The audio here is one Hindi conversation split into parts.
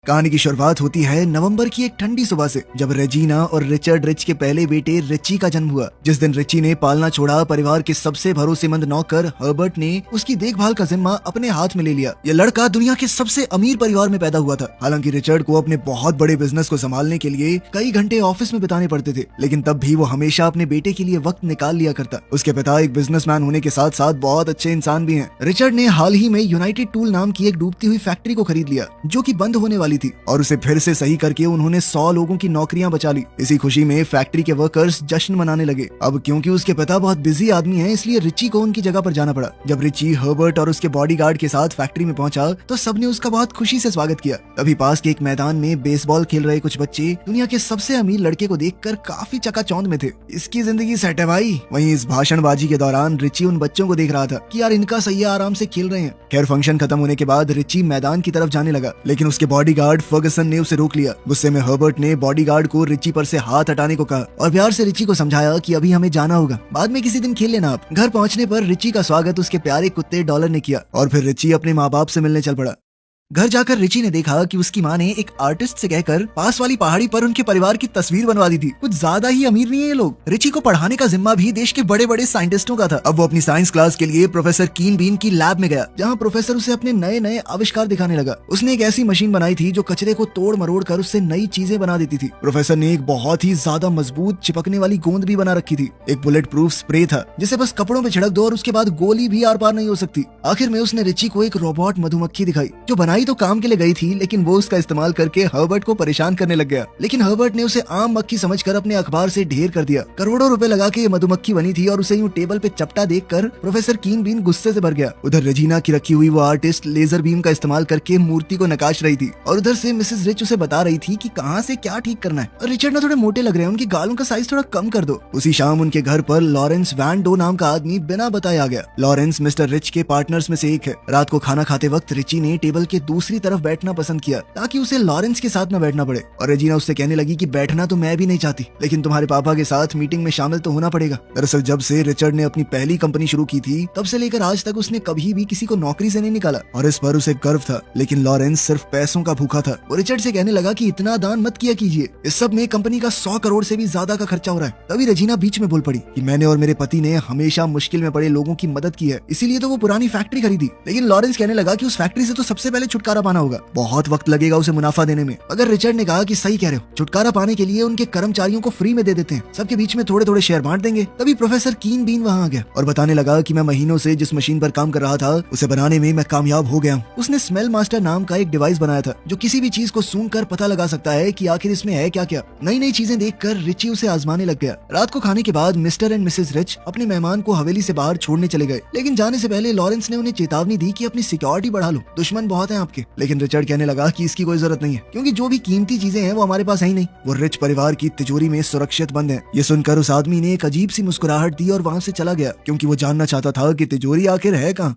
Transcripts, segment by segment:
कहानी की शुरुआत होती है नवंबर की एक ठंडी सुबह से, जब रेजिना और रिचर्ड रिच के पहले बेटे रिची का जन्म हुआ। जिस दिन रिची ने पालना छोड़ा, परिवार के सबसे भरोसेमंद नौकर हर्बर्ट ने उसकी देखभाल का जिम्मा अपने हाथ में ले लिया। यह लड़का दुनिया के सबसे अमीर परिवार में पैदा हुआ था। हालांकि रिचर्ड को अपने बहुत बड़े बिजनेस को संभालने के लिए कई घंटे ऑफिस में बिताने पड़ते थे, लेकिन तब भी वो हमेशा अपने बेटे के लिए वक्त निकाल लिया करता। उसके पिता एक बिजनेसमैन होने के साथ साथ बहुत अच्छे इंसान भी हैं। रिचर्ड ने हाल ही में यूनाइटेड टूल नाम की एक डूबती हुई फैक्ट्री को खरीद लिया, जो कि बंद होने वाली थी, और उसे फिर से सही करके उन्होंने 100 लोगों की नौकरियां बचा ली। इसी खुशी में फैक्ट्री के वर्कर्स जश्न मनाने लगे। अब क्योंकि उसके पिता बहुत बिजी आदमी हैं, इसलिए रिची को उनकी जगह पर जाना पड़ा। जब रिची हर्बर्ट और उसके बॉडीगार्ड के साथ फैक्ट्री में पहुंचा तो सबने उसका बहुत खुशी से स्वागत किया। तभी पास के एक मैदान में बेसबॉल खेल रहे कुछ बच्चे दुनिया के सबसे अमीर लड़के को देखकर काफी चकाचौंध में थे। इसकी जिंदगी सेट है भाई। वहीं इस भाषणबाजी के दौरान रिची उन बच्चों को देख रहा था कि यार इनका सही है, आराम से खेल रहे हैं। खैर, फंक्शन खत्म होने के बाद रिची मैदान की तरफ जाने लगा, लेकिन उसके बॉडीगार्ड फर्गसन ने उसे रोक लिया। गुस्से में हर्बर्ट ने बॉडीगार्ड को रिची पर से हाथ हटाने को कहा और प्यार से रिची को समझाया कि अभी हमें जाना होगा, बाद में किसी दिन खेल लेना आप। घर पहुंचने पर रिची का स्वागत उसके प्यारे कुत्ते डॉलर ने किया और फिर रिची अपने माँ बाप से मिलने चल पड़ा। घर जाकर रिची ने देखा कि उसकी माँ ने एक आर्टिस्ट से कहकर पास वाली पहाड़ी पर उनके परिवार की तस्वीर बनवा दी थी। कुछ ज्यादा ही अमीर नहीं है ये लोग। रिची को पढ़ाने का जिम्मा भी देश के बड़े बड़े साइंटिस्टों का था। अब वो अपनी साइंस क्लास के लिए प्रोफेसर कीन बीन की लैब में गया, जहाँ प्रोफेसर उसे अपने नए नए आविष्कार दिखाने लगा। उसने एक ऐसी मशीन बनाई थी जो कचरे को तोड़ मरोड़ कर उससे नई चीजें बना देती थी। प्रोफेसर ने एक बहुत ही ज्यादा मजबूत चिपकने वाली गोंद भी बना रखी थी। एक बुलेट प्रूफ स्प्रे था जिसे बस कपड़ों पे छिड़क दो और उसके बाद गोली भी आर पार नहीं हो सकती। आखिर में उसने रिची को एक रोबोट मधुमक्खी दिखाई, जो बनाई तो काम के लिए गई थी, लेकिन वो उसका इस्तेमाल करके हर्बर्ट को परेशान करने लग गया। लेकिन हर्बर्ट ने उसे आम मक्खी समझकर अपने अखबार से ढेर कर दिया। करोड़ों रुपए लगा के ये मधुमक्खी बनी थी और उसे यूं टेबल पे चपटा देखकर प्रोफेसर कीन बीन गुस्से से भर गया। उधर रेजिना की रखी हुई वो आर्टिस्ट लेजर बीम का इस्तेमाल करके मूर्ति को नकाश रही थी, और उधर से मिसेस रिच उसे बता रही थी कि कहाँ से क्या ठीक करना है। और रिचर्ड ना थोड़े मोटे लग रहे हैं, उनकी गालों का साइज थोड़ा कम कर दो। उसी शाम उनके घर पर लॉरेंस वैन डो नाम का आदमी बिना बताए आ गया। लॉरेंस मिस्टर रिच के पार्टनर्स में से एक है। रात को खाना खाते वक्त रिची ने टेबल के दूसरी तरफ बैठना पसंद किया ताकि उसे लॉरेंस के साथ न बैठना पड़े। और रेजिना उससे कहने लगी कि बैठना तो मैं भी नहीं चाहती, लेकिन तुम्हारे पापा के साथ मीटिंग में शामिल तो होना पड़ेगा। दरअसल जब से रिचर्ड ने अपनी पहली कंपनी शुरू की थी, तब से लेकर आज तक उसने कभी भी किसी को नौकरी से नहीं निकाला, और इस पर उसे गर्व था। लेकिन लॉरेंस सिर्फ पैसों का भूखा था। वो रिचर्ड से कहने लगा कि इतना दान मत किया कीजिए, इस सब में कंपनी का 100 करोड़ से भी ज्यादा का खर्चा हो रहा है। तभी रेजिना बीच में बोल पड़ी कि मैंने और मेरे पति ने हमेशा मुश्किल में पड़े लोगों की मदद की है, इसीलिए तो वो पुरानी फैक्ट्री खरीदी। लेकिन लॉरेंस कहने लगा कि उस फैक्ट्री से तो सबसे पहले छुटकारा पाना होगा, बहुत वक्त लगेगा उसे मुनाफा देने में। अगर रिचर्ड ने कहा कि सही कह रहे हो, छुटकारा पाने के लिए उनके कर्मचारियों को फ्री में दे देते हैं, सबके बीच में थोड़े थोड़े शेयर बांट देंगे। तभी प्रोफेसर कीन बीन वहां आ गया और बताने लगा कि मैं महीनों से जिस मशीन पर काम कर रहा था, उसे बनाने में मैं कामयाब हो गया हूँ। उसने स्मेल मास्टर नाम का एक डिवाइस बनाया था, जो किसी भी चीज को सूंघकर पता लगा सकता है कि आखिर इसमें है क्या क्या। नई नई चीजें देखकर रिची उसे आजमाने लग गया। रात को खाने के बाद मिस्टर एंड मिसेस रिच अपने मेहमान को हवेली से बाहर छोड़ने चले गए, लेकिन जाने से पहले लॉरेंस ने उन्हें चेतावनी दी कि अपनी सिक्योरिटी बढ़ा लो, दुश्मन बहुत है आपके। लेकिन रिचर्ड कहने लगा कि इसकी कोई जरूरत नहीं है, क्योंकि जो भी कीमती चीजें हैं वो हमारे पास है ही नहीं, वो रिच परिवार की तिजोरी में सुरक्षित बंद है। ये सुनकर उस आदमी ने एक अजीब सी मुस्कुराहट दी और वहां से चला गया, क्योंकि वो जानना चाहता था कि तिजोरी आखिर है कहाँ।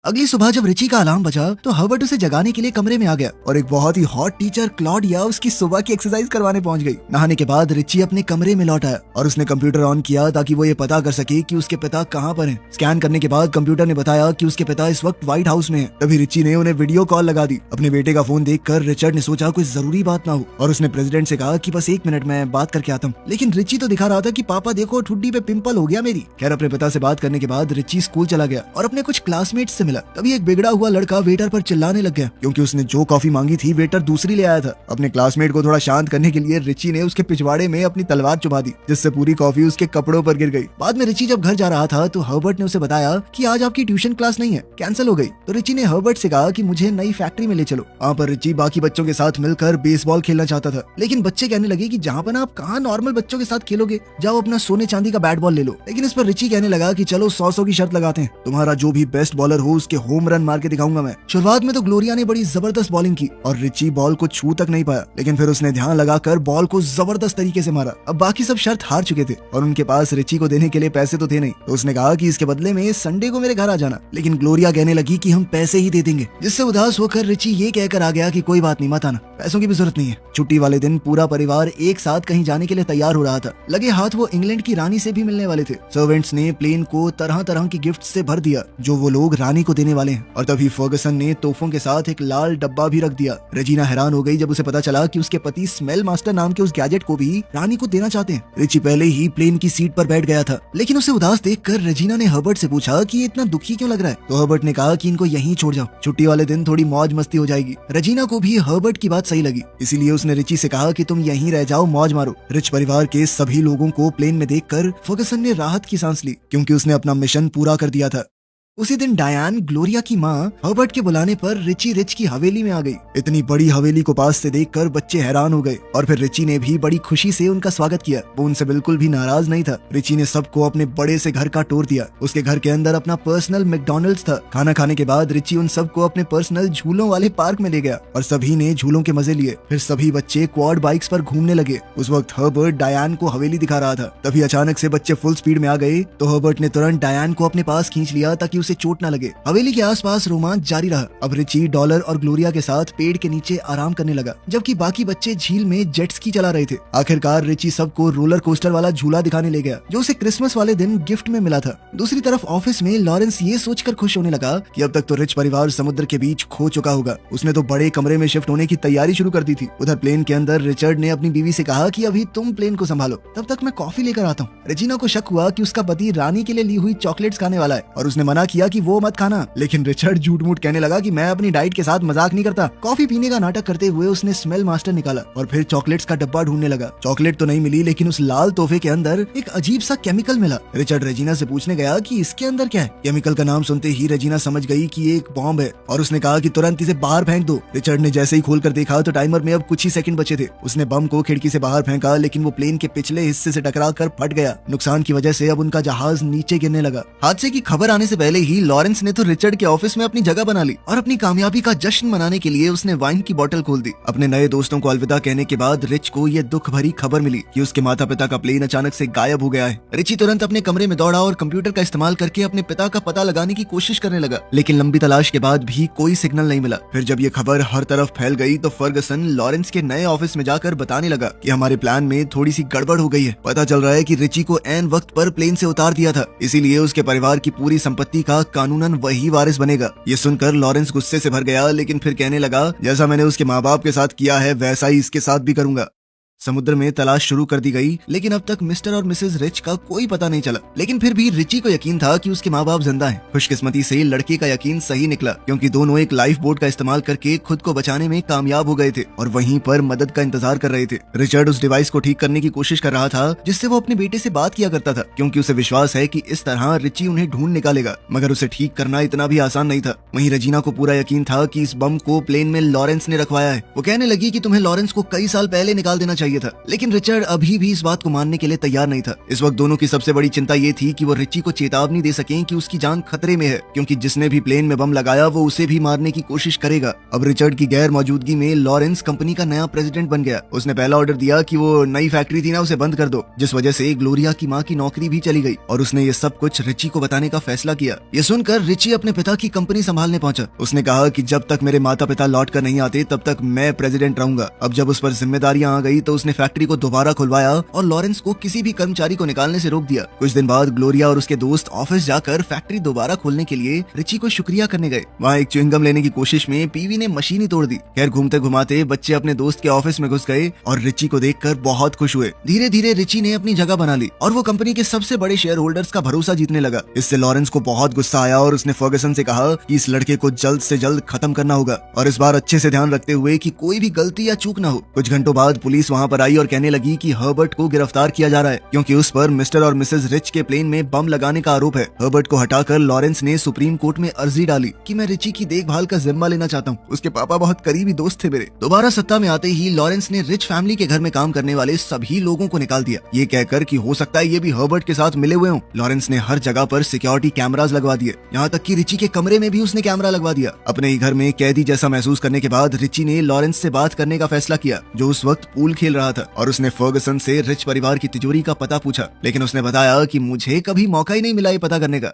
अगली सुबह जब रिची का अलार्म बजा तो हर्बर्ट उसे जगाने के लिए कमरे में आ गया, और एक बहुत ही हॉट टीचर क्लॉडिया उसकी सुबह की एक्सरसाइज करवाने पहुंच गई। नहाने के बाद रिची अपने कमरे में लौट आया और उसने कंप्यूटर ऑन किया ताकि वो ये पता कर सके कि उसके पिता कहाँ पर हैं। स्कैन करने के बाद कंप्यूटर ने बताया कि उसके पिता इस वक्त व्हाइट हाउस में है। तभी रिची ने उन्हें वीडियो कॉल लगा दी। अपने बेटे का फोन देखकर रिचर्ड ने सोचा कोई जरूरी बात ना हो, और उसने प्रेसिडेंट से कहा कि बस 1 मिनट में बात करके आता हूँ। लेकिन रिची तो दिखा रहा था कि पापा देखो ठुड्डी पे पिंपल हो गया मेरी। खैर, अपने पिता से बात करने के बाद रिची स्कूल चला गया और अपने कुछ क्लासमेट्स से मिला। तभी एक बिगड़ा हुआ लड़का वेटर पर चिल्लाने लग गया, क्योंकि उसने जो कॉफी मांगी थी वेटर दूसरी ले आया था। अपने क्लासमेट को थोड़ा शांत करने के लिए रिची ने उसके पिछवाड़े में अपनी तलवार चुभा दी, जिससे पूरी कॉफी उसके कपड़ों पर गिर गई। बाद में रिची जब घर जा रहा था तो हर्बर्ट ने उसे बताया कि आज आपकी ट्यूशन क्लास नहीं है, कैंसिल हो गई। तो रिची ने हर्बर्ट से कहा कि मुझे नई फैक्ट्री में ले चलो। वहाँ पर रिची बाकी बच्चों के साथ मिलकर बेसबॉल खेलना चाहता था, लेकिन बच्चे कहने लगे कि जहाँ पर आप कहाँ नॉर्मल बच्चों के साथ खेलोगे, जाओ अपना सोने चांदी का बैट बॉल ले लो। लेकिन इस पर रिची कहने लगा कि चलो 100 की शर्त लगाते हैं, तुम्हारा जो भी बेस्ट बॉलर हो उसके होम रन मार के दिखाऊंगा मैं। शुरुआत में तो ग्लोरिया ने बड़ी जबरदस्त बॉलिंग की और रिची बॉल को छू तक नहीं पाया, लेकिन फिर उसने ध्यान लगाकर बॉल को जबरदस्त तरीके से मारा। अब बाकी सब शर्त हार चुके थे और उनके पास रिची को देने के लिए पैसे तो थे नहीं, तो उसने कहा कि इसके बदले में संडे को मेरे घर आ जाना। लेकिन ग्लोरिया कहने लगी कि हम पैसे ही दे देंगे, जिससे उदास होकर रिची ये कहकर आ गया कि कोई बात नहीं, मत आना, पैसों की भी जरूरत नहीं है। छुट्टी वाले दिन पूरा परिवार एक साथ कहीं जाने के लिए तैयार हो रहा था। लगे हाथ वो इंग्लैंड की रानी से भी मिलने वाले थे। सर्वेंट्स ने प्लेन को तरह तरह की गिफ्ट से भर दिया, जो वो लोग रानी को देने वाले हैं। और तभी फर्गसन ने तोहफों के साथ एक लाल डब्बा भी रख दिया। रेजिना हैरान हो गई जब उसे पता चला कि उसके पति स्मेल मास्टर नाम के उस गैजेट को भी रानी को देना चाहते हैं। रिची पहले ही प्लेन की सीट पर बैठ गया था, लेकिन उसे उदास देखकर रेजिना ने हर्बर्ट से पूछा कि ये इतना दुखी क्यों लग रहा है। तो हर्बर्ट ने कहा कि इनको यहीं छोड़ जाओ, छुट्टी वाले दिन थोड़ी मौज मस्ती हो जाएगी। रेजिना को भी हर्बर्ट की बात सही लगी, इसीलिए उसने रिची से कहा कि तुम यहीं रह जाओ, मौज मारो। रिच परिवार के सभी लोगों को प्लेन में देखकर फर्गसन ने राहत की सांस ली, क्योंकि उसने अपना मिशन पूरा कर दिया था। उसी दिन डायन ग्लोरिया की माँ हर्बर्ट के बुलाने पर रिची रिच की हवेली में आ गई। इतनी बड़ी हवेली को पास से देखकर बच्चे हैरान हो गए और फिर रिची ने भी बड़ी खुशी से उनका स्वागत किया। वो उनसे बिल्कुल भी नाराज नहीं था। रिची ने सबको अपने बड़े से घर का टूर दिया। उसके घर के अंदर अपना पर्सनल मैकडॉनल्ड्स था। खाना खाने के बाद रिची उन सबको अपने पर्सनल झूलों वाले पार्क में ले गया और सभी ने झूलों के मजे लिए। फिर सभी बच्चे क्वाड बाइक्स पर घूमने लगे। उस वक्त हर्बर्ट डायन को हवेली दिखा रहा था। तभी अचानक से बच्चे फुल स्पीड में आ गए तो हर्बर्ट ने तुरंत डायन को अपने पास खींच लिया ताकि उसे चोट न लगे। हवेली के आसपास रोमांच जारी रहा। अब रिची डॉलर और ग्लोरिया के साथ पेड़ के नीचे आराम करने लगा, जबकि बाकी बच्चे झील में जेट स्की चला रहे थे। आखिरकार रिची सबको रोलर कोस्टर वाला झूला दिखाने ले गया, जो उसे क्रिसमस वाले दिन गिफ्ट में मिला था। दूसरी तरफ ऑफिस में लॉरेंस ये सोचकर खुश होने लगा कि अब तक तो रिच परिवार समुद्र के बीच खो चुका होगा। उसने तो बड़े कमरे में शिफ्ट होने की तैयारी शुरू कर दी थी। उधर प्लेन के अंदर रिचर्ड ने अपनी बीवी से कहा कि अभी तुम प्लेन को संभालो, तब तक मैं कॉफी लेकर आता हूँ। रेजिना को शक हुआ कि उसका पति रानी के लिए ली हुई चॉकलेट्स खाने वाला है और उसने मना किया कि वो मत खाना, लेकिन रिचर्ड झूठ मूठ कहने लगा कि मैं अपनी डाइट के साथ मजाक नहीं करता। कॉफी पीने का नाटक करते हुए उसने स्मेल मास्टर निकाला और फिर चॉकलेट्स का डब्बा ढूंढने लगा। चॉकलेट तो नहीं मिली, लेकिन उस लाल तोहफे के अंदर एक अजीब सा केमिकल मिला। रिचर्ड रेजिना से पूछने गया कि इसके अंदर क्या है। केमिकल का नाम सुनते ही रेजिना समझ गई कि ये एक बॉम्ब है और उसने कहा कि तुरंत इसे बाहर फेंक दो। रिचर्ड ने जैसे ही खोल कर देखा तो टाइमर में अब कुछ ही सेकंड बचे थे। उसने बम को खिड़की से बाहर फेंका, लेकिन वो प्लेन के पिछले हिस्से से टकरा कर फट गया। नुकसान की वजह से अब उनका जहाज नीचे गिरने लगा। हादसे की खबर आने से पहले ही लॉरेंस ने तो रिचर्ड के ऑफिस में अपनी जगह बना ली और अपनी कामयाबी का जश्न मनाने के लिए उसने वाइन की बोतल खोल दी। अपने नए दोस्तों को अलविदा कहने के बाद रिच को यह दुख भरी खबर मिली कि उसके माता पिता का प्लेन अचानक से गायब हो गया है। रिची तुरंत अपने कमरे में दौड़ा और कंप्यूटर का इस्तेमाल करके अपने पिता का पता लगाने की कोशिश करने लगा, लेकिन लंबी तलाश के बाद भी कोई सिग्नल नहीं मिला। फिर जब ये खबर हर तरफ फैल गई तो फर्गसन लॉरेंस के नए ऑफिस में जाकर बताने लगा कि हमारे प्लान में थोड़ी सी गड़बड़ हो गई है। पता चल रहा है कि रिची को ऐन वक्त पर प्लेन से उतार दिया था, इसीलिए उसके परिवार की पूरी संपत्ति का कानूनन वही वारिस बनेगा। ये सुनकर लॉरेंस गुस्से से भर गया, लेकिन फिर कहने लगा जैसा मैंने उसके माँ बाप के साथ किया है वैसा ही इसके साथ भी करूंगा। समुद्र में तलाश शुरू कर दी गई, लेकिन अब तक मिस्टर और मिसेस रिच का कोई पता नहीं चला। लेकिन फिर भी रिची को यकीन था कि उसके माँ बाप जिंदा हैं। खुशकिस्मती से लड़के का यकीन सही निकला, क्योंकि दोनों एक लाइफ बोट का इस्तेमाल करके खुद को बचाने में कामयाब हो गए थे और वहीं पर मदद का इंतजार कर रहे थे। रिचर्ड उस डिवाइस को ठीक करने की कोशिश कर रहा था जिससे वो अपने बेटे से बात किया करता था, क्योंकि उसे विश्वास है कि इस तरह रिची उन्हें ढूंढ निकालेगा। मगर उसे ठीक करना इतना भी आसान नहीं था। वहीं रेजिना को पूरा यकीन था कि इस बम को प्लेन में लॉरेंस ने रखवाया है। वो कहने लगी कि तुम्हें लॉरेंस को कई साल पहले निकाल देना चाहिए था, लेकिन रिचर्ड अभी भी इस बात को मानने के लिए तैयार नहीं था। इस वक्त दोनों की सबसे बड़ी चिंता ये थी कि वो रिची को चेतावनी दे सकें कि उसकी जान खतरे में है, क्योंकि जिसने भी प्लेन में बम लगाया वो उसे भी मारने की कोशिश करेगा। अब रिचर्ड की गैर मौजूदगी में लॉरेंस कंपनी का नया प्रेसिडेंट बन गया। उसने पहला ऑर्डर दिया कि वो नई फैक्ट्री थी ना, उसे बंद कर दो, जिस वजह से ग्लोरिया की माँ की नौकरी भी चली गई और उसने ये सब कुछ रिची को बताने का फैसला किया। ये सुनकर रिची अपने पिता की कंपनी संभालने पहुंचा। उसने कहा कि जब तक मेरे माता पिता लौट कर नहीं आते तब तक मैं प्रेसिडेंट रहूंगा। अब जब उस पर जिम्मेदारियां आ गई तो उसने फैक्ट्री को दोबारा खुलवाया और लॉरेंस को किसी भी कर्मचारी को निकालने से रोक दिया। कुछ दिन बाद ग्लोरिया और उसके दोस्त ऑफिस जाकर फैक्ट्री दोबारा खोलने के लिए रिची को शुक्रिया करने गए। वहाँ एक च्युइंगम लेने की कोशिश में पीवी ने मशीन ही तोड़ दी। खैर घूमते घुमाते बच्चे अपने दोस्त के ऑफिस में घुस गए और रिची को देखकर बहुत खुश हुए। धीरे धीरे रिची ने अपनी जगह बना ली और वो कंपनी के सबसे बड़े शेयर होल्डर्स का भरोसा जीतने लगा। इससे लॉरेंस को बहुत गुस्सा आया और उसने फर्गसन से कहा कि इस लड़के को जल्द से जल्द खत्म करना होगा और इस बार अच्छे से ध्यान रखते हुए कि कोई भी गलती या चूक ना हो। कुछ घंटों बाद पुलिस वहाँ पर आई और कहने लगी कि हर्बर्ट को गिरफ्तार किया जा रहा है, क्योंकि उस पर मिस्टर और मिसेस रिच के प्लेन में बम लगाने का आरोप है। हर्बर्ट को हटाकर लॉरेंस ने सुप्रीम कोर्ट में अर्जी डाली कि मैं रिची की देखभाल का जिम्मा लेना चाहता हूँ। उसके पापा बहुत करीबी दोस्त थे मेरे। दोबारा सत्ता में आते ही लॉरेंस ने रिच फैमिली के घर में काम करने वाले सभी लोगों को निकाल दिया, ये कहकर कि हो सकता है ये भी हर्बर्ट के साथ मिले हुए हों। लॉरेंस ने हर जगह पर सिक्योरिटी कैमरास लगवा दिए, यहाँ तक कि रिची के कमरे में भी उसने कैमरा लगवा दिया। अपने ही घर में कैदी जैसा महसूस करने के बाद रिची ने लॉरेंस से बात करने का फैसला किया, जो उस वक्त पूल खेल रहा था, और उसने फर्गसन से रिच परिवार की तिजोरी का पता पूछा, लेकिन उसने बताया कि मुझे कभी मौका ही नहीं मिला ये पता करने का।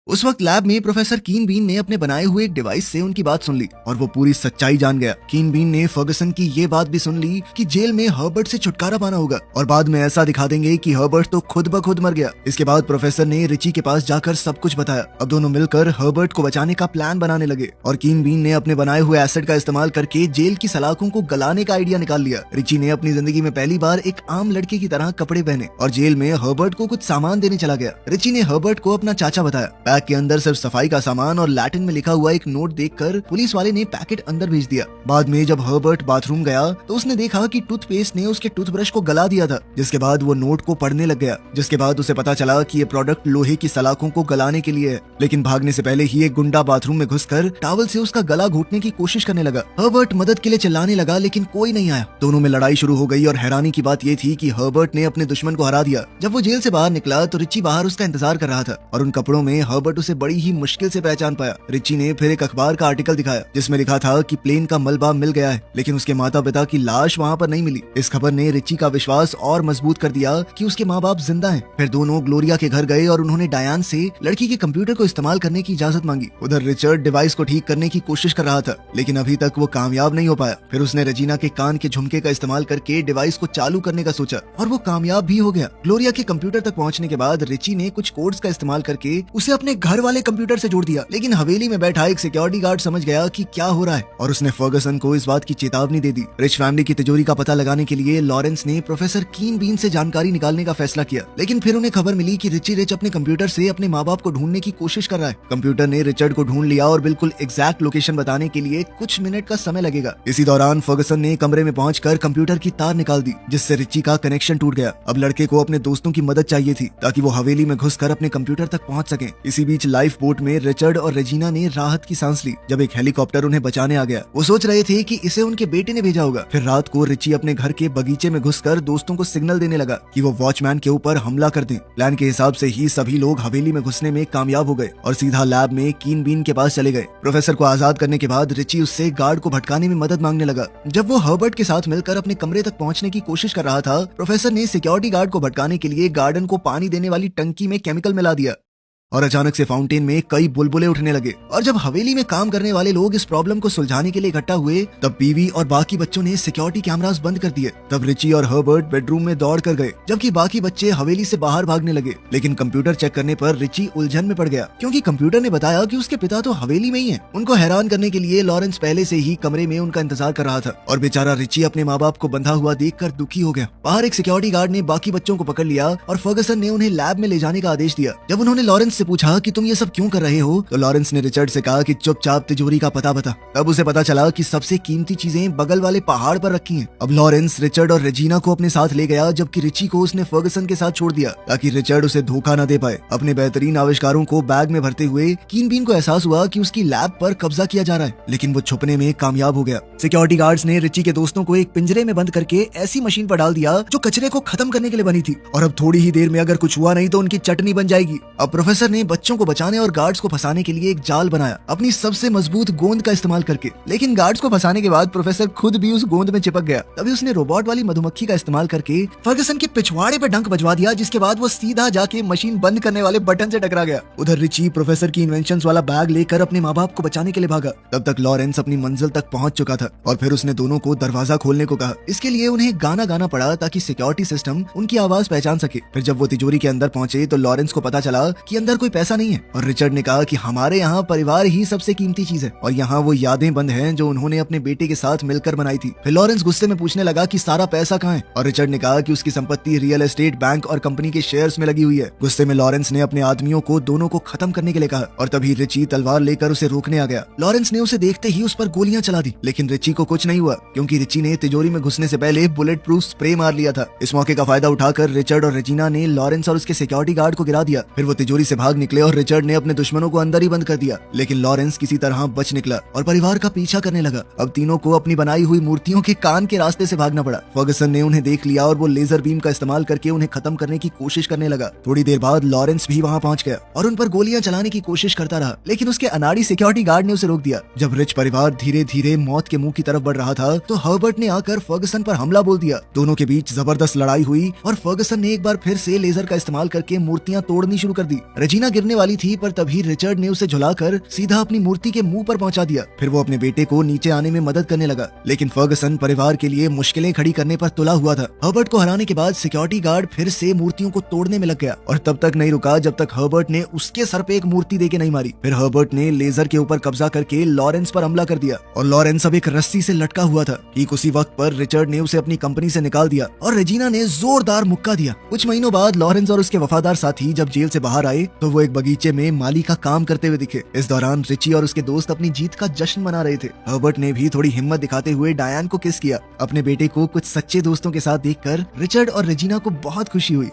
उस वक्त लैब में प्रोफेसर कीन बीन ने अपने बनाए हुए एक डिवाइस से उनकी बात सुन ली और वो पूरी सच्चाई जान गया। कीन बीन ने फर्गसन की ये बात भी सुन ली कि जेल में हर्बर्ट से छुटकारा पाना होगा और बाद में ऐसा दिखा देंगे कि हर्बर्ट तो खुद ब खुद मर गया। इसके बाद प्रोफेसर ने रिची के पास जाकर सब कुछ बताया। अब दोनों मिलकर हर्बर्ट को बचाने का प्लान बनाने लगे और कीन बीन ने अपने बनाए हुए एसिड का इस्तेमाल करके जेल की सलाखों को गलाने का आइडिया निकाल लिया। रिची ने अपनी जिंदगी में पहली बार एक आम लड़के की तरह कपड़े पहने और जेल में हर्बर्ट को कुछ सामान देने चला गया। रिची ने हर्बर्ट को अपना चाचा बताया। बैग के अंदर सिर्फ सफाई का सामान और लैटिन में लिखा हुआ एक नोट देखकर पुलिस वाले ने पैकेट अंदर भेज दिया। बाद में जब हर्बर्ट बाथरूम गया तो उसने देखा कि टूथपेस्ट ने उसके टूथब्रश को गला दिया था, जिसके बाद वो नोट को पढ़ने लग गया। जिसके बाद उसे पता चला कि ये प्रोडक्ट लोहे की सलाखों को गलाने के लिए है। लेकिन भागने से पहले ही एक गुंडा बाथरूम में घुसकर टॉवल से उसका गला घोटने की कोशिश करने लगा। हर्बर्ट मदद के लिए चिल्लाने लगा लेकिन कोई नहीं आया। दोनों में लड़ाई शुरू हो गई और हैरानी की बात ये थी कि हर्बर्ट ने अपने दुश्मन को हरा दिया। जब वो जेल से बाहर निकला तो रिची बाहर उसका इंतजार कर रहा था और उन कपड़ों में हर्बर्ट उसे बड़ी ही मुश्किल से पहचान पाया। रिची ने फिर एक अखबार का आर्टिकल दिखाया जिसमें लिखा था कि प्लेन का मलबा मिल गया है, लेकिन उसके माता पिता की लाश वहाँ पर नहीं मिली। इस खबर ने रिची का विश्वास और मजबूत कर दिया कि उसके माँ बाप जिंदा हैं। फिर दोनों ग्लोरिया के घर गए और उन्होंने डायन से लड़की के कंप्यूटर को इस्तेमाल करने की इजाजत मांगी। उधर रिचर्ड डिवाइस को ठीक करने की कोशिश कर रहा था लेकिन अभी तक वो कामयाब नहीं हो पाया। फिर उसने रेजिना के कान के झुमके का इस्तेमाल करके डिवाइस को चालू करने का सोचा और वो कामयाब भी हो गया। ग्लोरिया के कंप्यूटर तक पहुंचने के बाद रिची ने कुछ कोड्स का इस्तेमाल करके उसे अपने घर वाले कंप्यूटर से जोड़ दिया। लेकिन हवेली में बैठा एक सिक्योरिटी गार्ड समझ गया कि क्या हो रहा है और उसने फर्गसन को इस बात की चेतावनी दे दी। रिच फैमिली की तिजोरी का पता लगाने के लिए लॉरेंस ने प्रोफेसर कीन बीन से जानकारी निकालने का फैसला किया। लेकिन फिर उन्हें खबर मिली कि रिची रिच अपने कंप्यूटर से अपने माँ बाप को ढूंढने की कोशिश कर रहा है। कंप्यूटर ने रिचर्ड को ढूंढ लिया और बिल्कुल एग्जैक्ट लोकेशन बताने के लिए कुछ मिनट का समय लगेगा। इसी दौरान फर्गसन ने कमरे में पहुंचकर कंप्यूटर की तार निकाल दी जिससे रिची का कनेक्शन टूट गया। अब लड़के को अपने दोस्तों की मदद चाहिए थी ताकि वो हवेली में घुसकर अपने कंप्यूटर तक पहुंच सके। इसी बीच लाइफ बोट में रिचर्ड और रेजिना ने राहत की सांस ली जब एक हेलीकॉप्टर उन्हें बचाने आ गया। वो सोच रहे थे कि इसे उनके बेटे ने भेजा होगा। फिर रात को रिची अपने घर के बगीचे में घुसकर दोस्तों को सिग्नल देने लगा कि वो वॉचमैन के ऊपर हमला कर दें। प्लान के हिसाब से ही सभी लोग हवेली में घुसने में कामयाब हो गए और सीधा लैब में कीन बीन के पास चले गए। प्रोफेसर को आजाद करने के बाद रिची उससे गार्ड को भटकाने में मदद मांगने लगा। जब वो हर्बर्ट के साथ मिलकर अपने कमरे तक पहुंचने की कोशिश कर रहा था, प्रोफेसर ने सिक्योरिटी गार्ड को भटकाने के लिए गार्डन को पानी देने वाली टंकी में केमिकल मिला दिया और अचानक से फाउंटेन में कई बुलबुले उठने लगे। और जब हवेली में काम करने वाले लोग इस प्रॉब्लम को सुलझाने के लिए इकट्ठा हुए तब बीवी और बाकी बच्चों ने सिक्योरिटी कैमरास बंद कर दिए। तब रिची और हर्बर्ट बेडरूम में दौड़ कर गए जबकि बाकी बच्चे हवेली से बाहर भागने लगे। लेकिन कंप्यूटर चेक करने पर रिची उलझन में पड़ गया क्योंकि कंप्यूटर ने बताया कि उसके पिता तो हवेली में ही है। उनको हैरान करने के लिए लॉरेंस पहले से ही कमरे में उनका इंतजार कर रहा था और बेचारा रिची अपने माँ बाप को बंधा हुआ देखकर दुखी हो गया। बाहर एक सिक्योरिटी गार्ड ने बाकी बच्चों को पकड़ लिया और फर्गसन ने उन्हें लैब में ले जाने का आदेश दिया। जब उन्होंने लॉरेंस से पूछा कि तुम ये सब क्यों कर रहे हो तो लॉरेंस ने रिचर्ड से कहा कि चुपचाप तिजोरी का पता बता। तब उसे पता चला कि सबसे कीमती चीजें बगल वाले पहाड़ पर रखी हैं। अब लॉरेंस रिचर्ड और रेजिना को अपने साथ ले गया जबकि रिची को उसने फर्गसन के साथ छोड़ दिया ताकि रिचर्ड उसे धोखा न दे पाए। अपने बेहतरीन आविष्कारों को बैग में भरते हुए कीन बीन को एहसास हुआ कि उसकी लैब पर कब्जा किया जा रहा है, लेकिन वो छुपने में कामयाब हो गया। सिक्योरिटी गार्ड्स ने रिची के दोस्तों को एक पिंजरे में बंद करके ऐसी मशीन पर डाल दिया जो कचरे को खत्म करने के लिए बनी थी और अब थोड़ी ही देर में अगर कुछ हुआ नहीं तो उनकी चटनी बन जाएगी। अब प्रोफेसर ने बच्चों को बचाने और गार्ड्स को फंसाने के लिए एक जाल बनाया अपनी सबसे मजबूत गोंद का इस्तेमाल करके। लेकिन गार्ड्स को फंसाने के बाद प्रोफेसर खुद भी उस गोंद में चिपक गया। तभी उसने रोबोट वाली मधुमक्खी का इस्तेमाल करके फर्गसन के पिछवाड़े पे डंक बजवा दिया जिसके बाद वो सीधा जाके मशीन बंद करने वाले बटन से टकरा गया। उधर रिची प्रोफेसर की इन्वेंशंस वाला बैग लेकर अपने माँ बाप को बचाने के लिए भागा। तब तक लॉरेंस अपनी मंजिल तक पहुंच चुका था और फिर उसने दोनों को दरवाजा खोलने को कहा। इसके लिए उन्हें गाना गाना पड़ा ताकि सिक्योरिटी सिस्टम उनकी आवाज पहचान सके। फिर जब वो तिजोरी के अंदर पहुंचे तो लॉरेंस को पता चला कि अंदर कोई पैसा नहीं है और रिचर्ड ने कहा कि हमारे यहाँ परिवार ही सबसे कीमती चीज है और यहाँ वो यादें बंद हैं जो उन्होंने अपने बेटे के साथ मिलकर बनाई थी। फिर लॉरेंस गुस्से में पूछने लगा कि सारा पैसा कहाँ है और रिचर्ड ने कहा कि उसकी संपत्ति रियल एस्टेट, बैंक और कंपनी के शेयर्स में लगी हुई है। गुस्से में लॉरेंस ने अपने आदमियों को दोनों को खत्म करने के लिए कहा और तभी रिची तलवार लेकर उसे रोकने आ गया। लॉरेंस ने उसे देखते ही उस पर गोलियां चला दी लेकिन रिची को कुछ नहीं हुआ क्योंकि रिची ने तिजोरी में घुसने से पहले बुलेट प्रूफ स्प्रे मार लिया था। इस मौके का फायदा उठाकर रिचर्ड और रेजिना ने लॉरेंस और उसके सिक्योरिटी गार्ड को गिरा दिया। फिर वो तिजोरी से भाग निकले और रिचर्ड ने अपने दुश्मनों को अंदर ही बंद कर दिया लेकिन लॉरेंस किसी तरह बच निकला और परिवार का पीछा करने लगा। अब तीनों को अपनी बनाई हुई मूर्तियों के कान के रास्ते से भागना पड़ा। फर्गसन ने उन्हें देख लिया और वो लेजर बीम का इस्तेमाल करके उन्हें खत्म करने की कोशिश करने लगा। थोड़ी देर बाद लॉरेंस भी वहां पहुंच गया और उन पर गोलियां चलाने की कोशिश करता रहा लेकिन उसके अनाड़ी सिक्योरिटी गार्ड ने उसे रोक दिया। जब रिच परिवार धीरे धीरे मौत के मुंह की तरफ बढ़ रहा था तो हर्बर्ट ने आकर फर्गसन पर हमला बोल दिया। दोनों के बीच जबरदस्त लड़ाई हुई और फर्गसन ने एक बार फिर से लेजर का इस्तेमाल करके मूर्तियां तोड़नी शुरू कर दी। रेजिना गिरने वाली थी, पर तभी रिचर्ड ने उसे झुलाकर सीधा अपनी मूर्ति के मुंह पर पहुंचा दिया। फिर वो अपने बेटे को नीचे आने में मदद करने लगा, लेकिन फर्गसन परिवार के लिए मुश्किलें खड़ी करने पर तुला हुआ था। हर्बर्ट को हराने के बाद सिक्योरिटी गार्ड फिर से मूर्तियों को तोड़ने में लग गया और तब तक नहीं रुका जब तक हर्बर्ट ने उसके सर पे एक मूर्ति देके नहीं मारी। फिर हर्बर्ट ने लेजर के ऊपर कब्जा करके लॉरेंस पर हमला कर दिया और लॉरेंस अब एक रस्सी से लटका हुआ था। ठीक उसी वक्त पर रिचर्ड ने उसे अपनी कंपनी से निकाल दिया और रेजिना ने जोरदार मुक्का दिया। कुछ महीनों बाद लॉरेंस और उसके वफादार साथी जब जेल से बाहर आए तो वो एक बगीचे में माली का काम करते हुए दिखे। इस दौरान रिची और उसके दोस्त अपनी जीत का जश्न मना रहे थे। हर्बर्ट ने भी थोड़ी हिम्मत दिखाते हुए डायन को किस किया। अपने बेटे को कुछ सच्चे दोस्तों के साथ देखकर रिचर्ड और रेजिना को बहुत खुशी हुई।